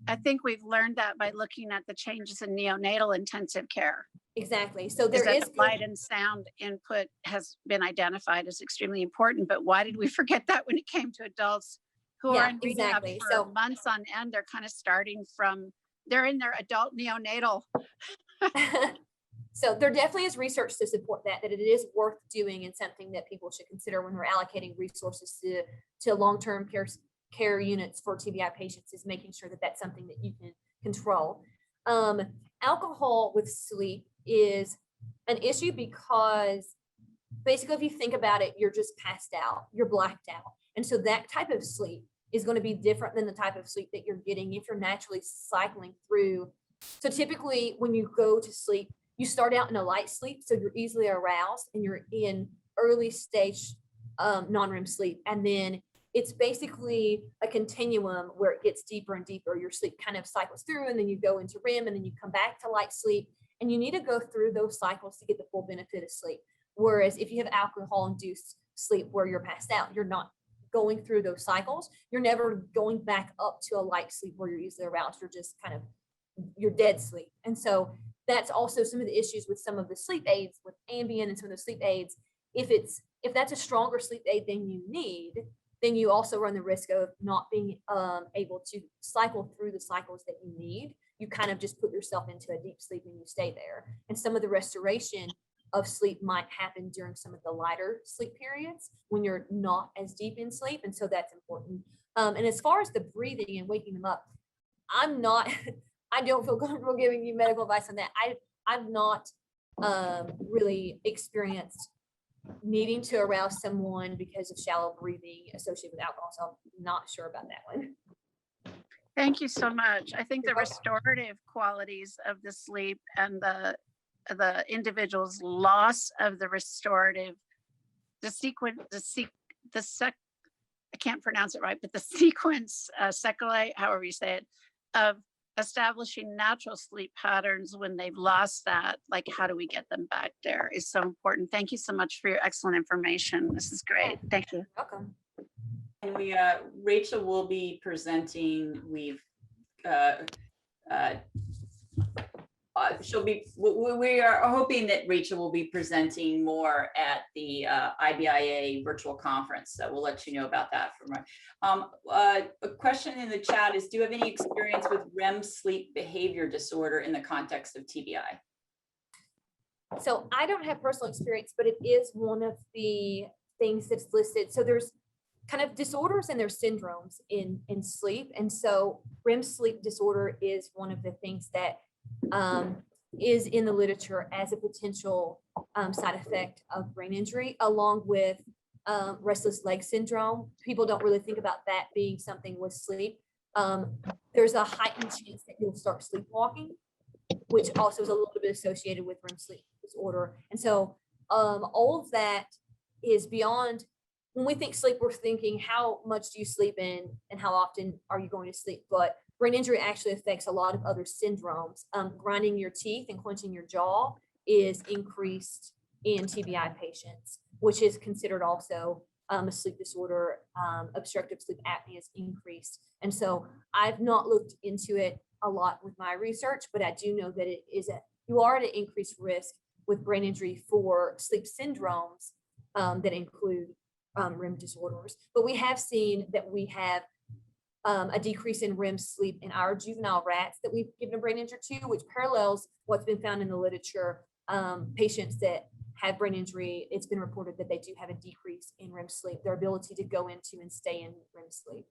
I think we've learned that by looking at the changes in neonatal intensive care. Exactly. So Is there that is the light and sound input has been identified as extremely important, but why did we forget that when it came to adults who are in reading up exactly. for So months on end? They're kind of starting from, they're in their adult neonatal. so there definitely is research to support that it is worth doing, and something that people should consider when we're allocating resources to long-term care units for TBI patients, is making sure that that's something that you can control. Alcohol with sleep is an issue because basically, if you think about it, you're just passed out, you're blacked out. And so that type of sleep is going to be different than the type of sleep that you're getting if you're naturally cycling through. So typically when you go to sleep, you start out in a light sleep, so you're easily aroused and you're in early stage non-REM sleep. And then it's basically a continuum where it gets deeper and deeper. Your sleep kind of cycles through, and then you go into REM, and then you come back to light sleep. And you need to go through those cycles to get the full benefit of sleep. Whereas if you have alcohol-induced sleep where you're passed out, you're not going through those cycles. You're never going back up to a light sleep where you're easily aroused. You're just kind of, you're dead sleep. And so that's also some of the issues with some of the sleep aids, with Ambien and some of the sleep aids. If that's a stronger sleep aid than you need, then you also run the risk of not being able to cycle through the cycles that you need. You kind of just put yourself into a deep sleep and you stay there. And some of the restoration of sleep might happen during some of the lighter sleep periods when you're not as deep in sleep. And so that's important. And as far as the breathing and waking them up, I don't feel comfortable giving you medical advice on that. I've not really experienced needing to arouse someone because of shallow breathing associated with alcohol. So I'm not sure about that one. Thank you so much. I think You're the restorative qualities of the sleep and the individual's loss of the restorative, I can't pronounce it right, but the sequence, sequelae, however you say it, of establishing natural sleep patterns when they've lost that, like how do we get them back there, is so important. Thank you so much for your excellent information. This is great. Thank you. Welcome. And Rachel will be presenting. We are hoping that Rachel will be presenting more at the IBIA virtual conference. So we'll let you know about that. A question in the chat is, do you have any experience with REM sleep behavior disorder in the context of TBI? So I don't have personal experience, but it is one of the things that's listed. So there's kind of disorders and there's syndromes in sleep. And so REM sleep disorder is one of the things that is in the literature as a potential side effect of brain injury, along with restless leg syndrome. People don't really think about that being something with sleep. There's a heightened chance that you'll start sleepwalking, which also is a little bit associated with REM sleep disorder. And so all of that is beyond, when we think sleep, we're thinking how much do you sleep in and how often are you going to sleep? But brain injury actually affects a lot of other syndromes. Grinding your teeth and clenching your jaw is increased in TBI patients, which is considered also a sleep disorder. Obstructive sleep apnea is increased. And so I've not looked into it a lot with my research, but I do know that you are at an increased risk with brain injury for sleep syndromes that include REM disorders. But we have seen that we have a decrease in REM sleep in our juvenile rats that we've given a brain injury to, which parallels what's been found in the literature. Patients that have brain injury, it's been reported that they do have a decrease in REM sleep, their ability to go into and stay in REM sleep.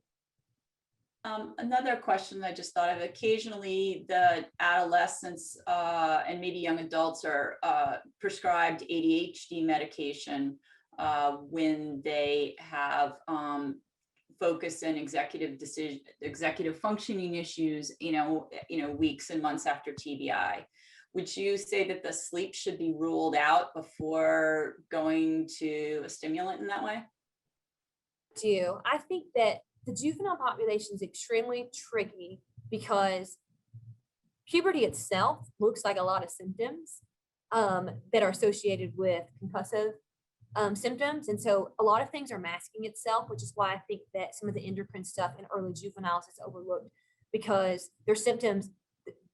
Another question I just thought of, occasionally the adolescents and maybe young adults are prescribed ADHD medication when they have focus and executive functioning issues, weeks and months after TBI. Would you say that the sleep should be ruled out before going to a stimulant in that way? I think that the juvenile population is extremely tricky because puberty itself looks like a lot of symptoms that are associated with concussive symptoms. And so a lot of things are masking itself, which is why I think that some of the endocrine stuff in early juveniles is overlooked, because their symptoms,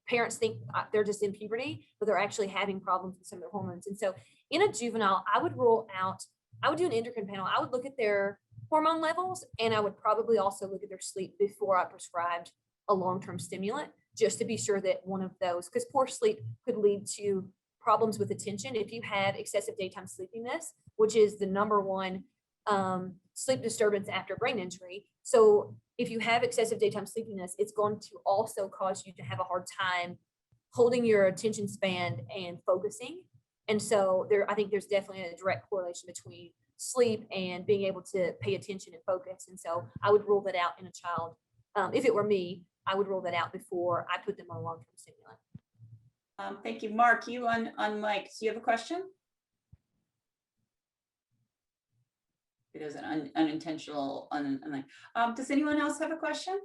parents think they're just in puberty, but they're actually having problems with some of their hormones. And so in a juvenile, I would do an endocrine panel. I would look at their hormone levels, and I would probably also look at their sleep before I prescribed a long-term stimulant, just to be sure that one of those, because poor sleep could lead to problems with attention. If you have excessive daytime sleepiness, which is the number one sleep disturbance after brain injury. So if you have excessive daytime sleepiness, it's going to also cause you to have a hard time holding your attention span and focusing. And so I think there's definitely a direct correlation between sleep and being able to pay attention and focus. And so I would rule that out in a child. If it were me, I would rule that out before I put them on a long-term stimulant. Thank you. Mark, you on mic. Do you have a question? It was an unintentional. Does anyone else have a question?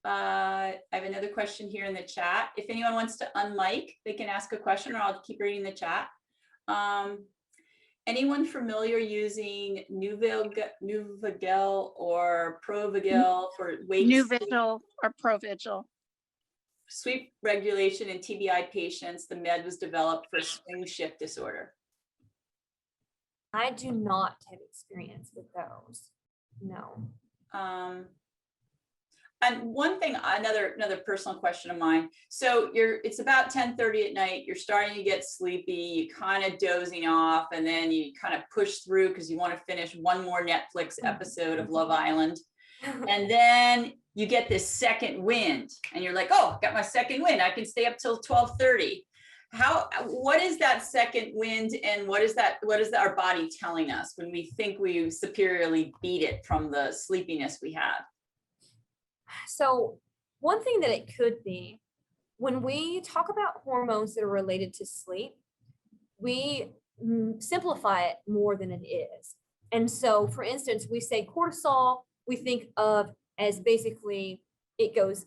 I have another question here in the chat. If anyone wants to unmic, they can ask a question, or I'll keep reading the chat. Anyone familiar using Nuvigil or Provigil for weight Nuvigil or Provigil? Sleep regulation in TBI patients? The med was developed for swing shift disorder. I do not have experience with those. No. And one thing, another personal question of mine. So it's about 10:30 at night. You're starting to get sleepy. You kind of dozing off, and then you kind of push through because you want to finish one more Netflix episode of Love Island, and then you get this second wind, and you're like, "Oh, got my second wind. I can stay up till 12:30." What is that second wind, and what is our body telling us when we think we superiorly beat it from the sleepiness we have? So one thing that it could be, when we talk about hormones that are related to sleep, we simplify it more than it is. And so, for instance, we say cortisol, we think of as basically it goes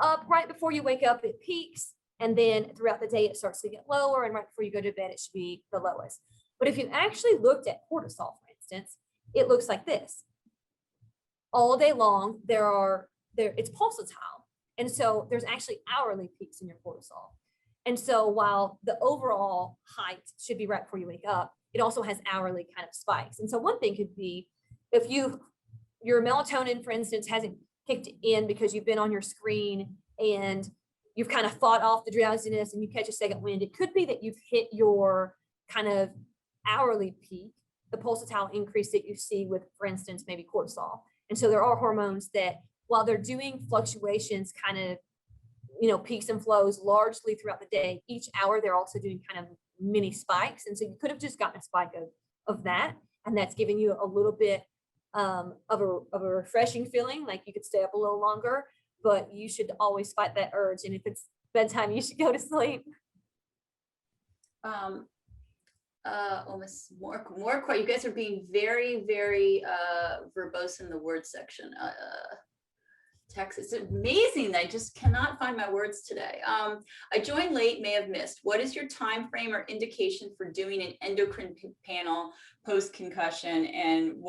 up right before you wake up, it peaks, and then throughout the day it starts to get lower, and right before you go to bed it should be the lowest. But if you actually looked at cortisol, for instance, it looks like this. All day long, it's pulsatile. And so there's actually hourly peaks in your cortisol. And so while the overall height should be right before you wake up, it also has hourly kind of spikes. And so one thing could be, if your melatonin, for instance, hasn't kicked in because you've been on your screen and you've kind of fought off the drowsiness and you catch a second wind, it could be that you've hit your kind of hourly peak, the pulsatile increase that you see with, for instance, maybe cortisol. And so there are hormones that, while they're doing fluctuations, kind of, peaks and flows largely throughout the day, each hour they're also doing kind of mini spikes. And so you could have just gotten a spike of that, and that's giving you a little bit of a refreshing feeling, like you could stay up a little longer, but you should always fight that urge. And if it's bedtime, you should go to sleep. Almost more. You guys are being very, very verbose in the word section. Text. It's amazing that I just cannot find my words today. I joined late, may have missed. What is your time frame or indication for doing an endocrine panel post concussion, and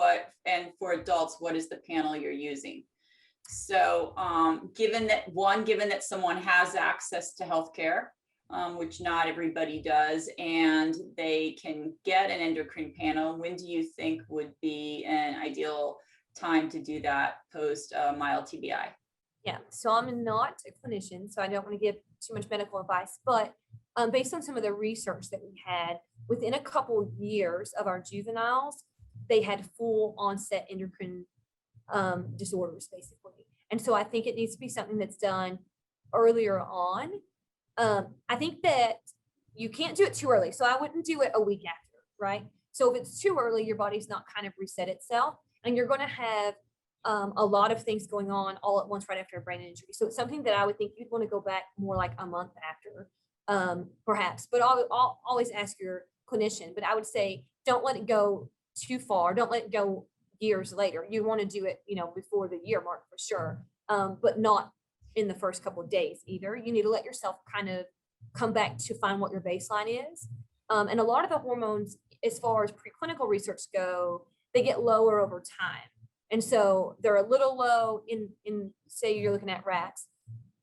for adults, what is the panel you're using? So given that someone has access to healthcare, which not everybody does, and they can get an endocrine panel, when do you think would be an ideal time to do that post mild TBI? Yeah, so I'm not a clinician, so I don't want to give too much medical advice, but based on some of the research that we had, within a couple years of our juveniles, they had full onset endocrine disorders, basically. And so I think it needs to be something that's done earlier on. I think that you can't do it too early. So I wouldn't do it a week after, right? So if it's too early, your body's not kind of reset itself, and you're going to have a lot of things going on all at once right after a brain injury. So it's something that I would think you'd want to go back more like a month after, perhaps. But I'll always ask your clinician. But I would say don't let it go too far. Don't let it go years later. You want to do it, before the year mark for sure, but not in the first couple of days either. You need to let yourself kind of come back to find what your baseline is. And a lot of the hormones, as far as preclinical research go, they get lower over time. And so they're a little low in say you're looking at rats,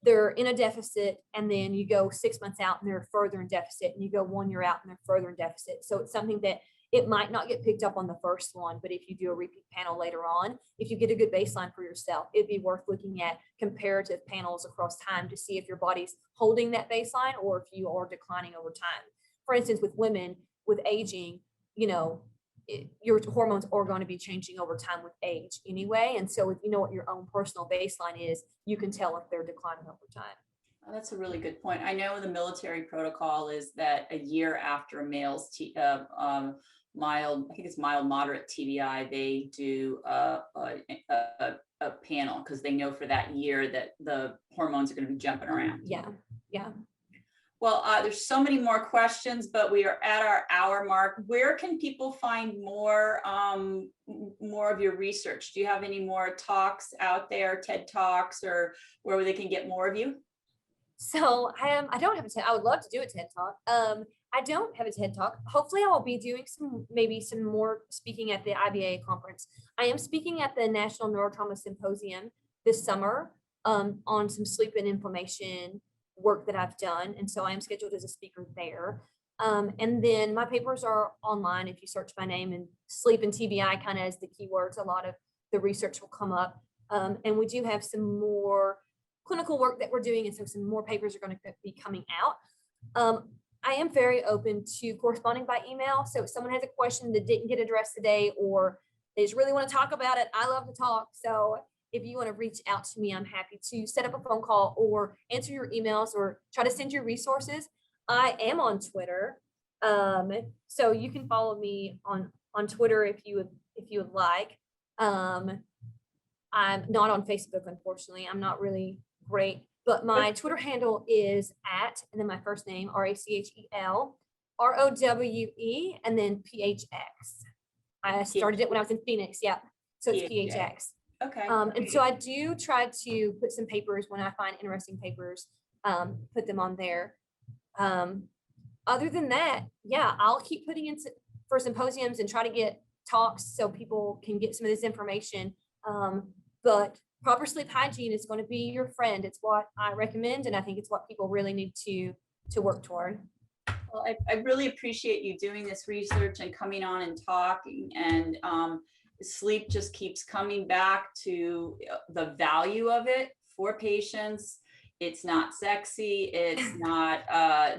they're in a deficit, and then you go 6 months out and they're further in deficit, and you go 1 year out and they're further in deficit. So it's something that it might not get picked up on the first one, but if you do a repeat panel later on, if you get a good baseline for yourself, it'd be worth looking at comparative panels across time to see if your body's holding that baseline or if you are declining over time. For instance, with women with aging, your hormones are going to be changing over time with age anyway. And so if you know what your own personal baseline is, you can tell if they're declining over time. Oh, that's a really good point. I know the military protocol is that a year after a male's mild, I think it's mild, moderate TBI, they do a panel because they know for that year that the hormones are going to be jumping around. Yeah. Well, there's so many more questions, but we are at our hour mark. Where can people find more of your research? Do you have any more talks out there, TED Talks, or where they can get more of you? So I don't have a TED. I would love to do a TED Talk. I don't have a TED Talk. Hopefully I will be doing maybe some more speaking at the IBA conference. I am speaking at the National Neurotrauma Symposium this summer on some sleep and inflammation work that I've done. And so I am scheduled as a speaker there. And then my papers are online. If you search my name and sleep and TBI kind of as the keywords, a lot of the research will come up. And we do have some more clinical work that we're doing. And so some more papers are going to be coming out. I am very open to corresponding by email. So if someone has a question that didn't get addressed today, or they just really want to talk about it, I love to talk. So if you want to reach out to me, I'm happy to set up a phone call or answer your emails or try to send you resources. I am on Twitter. So you can follow me on Twitter if you would like. I'm not on Facebook, unfortunately. I'm not really great, but my Twitter handle is @ and then my first name, RACHEL, ROWE, and then PHX. I started it when I was in Phoenix. Yeah. So it's PHX. Okay. And so I do try to put some papers when I find interesting papers, put them on there. Other than that, yeah, I'll keep putting in for symposiums and try to get talks so people can get some of this information. But proper sleep hygiene is going to be your friend. It's what I recommend, and I think it's what people really need to work toward. Well, I really appreciate you doing this research and coming on and talking, and sleep just keeps coming back to the value of it for patients. It's not sexy. It's not,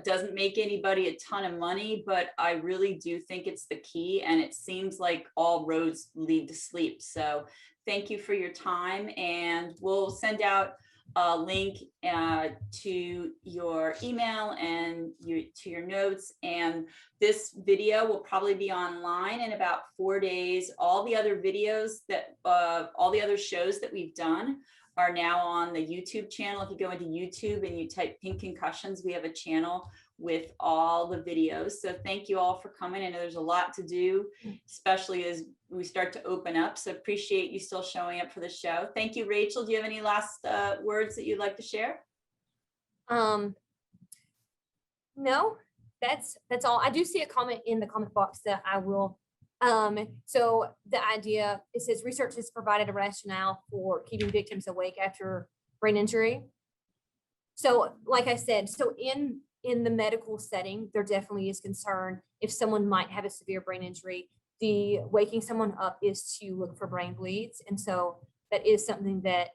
doesn't make anybody a ton of money, but I really do think it's the key. And it seems like all roads lead to sleep. So thank you for your time. And we'll send out a link to your email and to your notes. And this video will probably be online in about 4 days. All the other videos that, all the other shows that we've done are now on the YouTube channel. If you go into YouTube and you type Pink Concussions, we have a channel with all the videos. So thank you all for coming. I know there's a lot to do, especially as we start to open up. So appreciate you still showing up for the show. Thank you, Rachel. Do you have any last words that you'd like to share? No, that's all. I do see a comment in the comment box that I will. So the idea, it says research has provided a rationale for keeping victims awake after brain injury. So like I said, so in the medical setting, there definitely is concern if someone might have a severe brain injury. The waking someone up is to look for brain bleeds. And so that is something that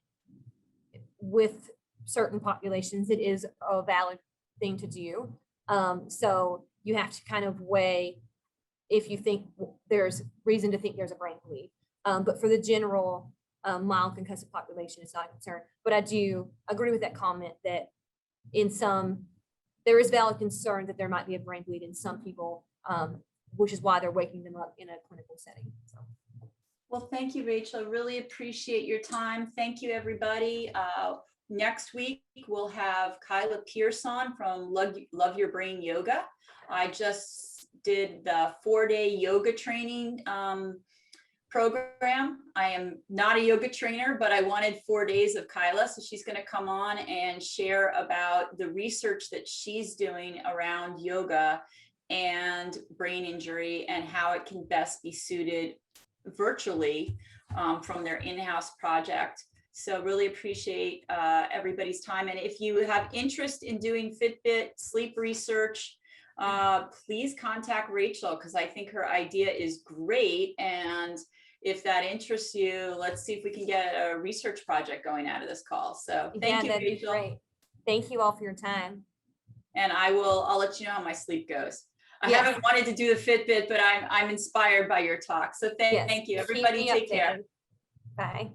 with certain populations, it is a valid thing to do. So you have to kind of weigh if you think there's reason to think there's a brain bleed. But for the general mild concussive population, it's not a concern. But I do agree with that comment that in some, there is valid concern that there might be a brain bleed in some people, which is why they're waking them up in a clinical setting. So. Well, thank you, Rachel. Really appreciate your time. Thank you, everybody. Next week, we'll have Kyla Pierce on from Love Your Brain Yoga. I just did the 4-day yoga training program. I am not a yoga trainer, but I wanted 4 days of Kyla. So she's going to come on and share about the research that she's doing around yoga and brain injury and how it can best be suited virtually from their in-house project. So really appreciate everybody's time. And if you have interest in doing Fitbit sleep research, please contact Rachel, because I think her idea is great. And if that interests you, let's see if we can get a research project going out of this call. So thank you, that'd be Rachel. great. Thank you all for your time. And I'll let you know how my sleep goes. I haven't wanted to do the Fitbit, but I'm inspired by your talk. So thank you. Everybody take care. Bye.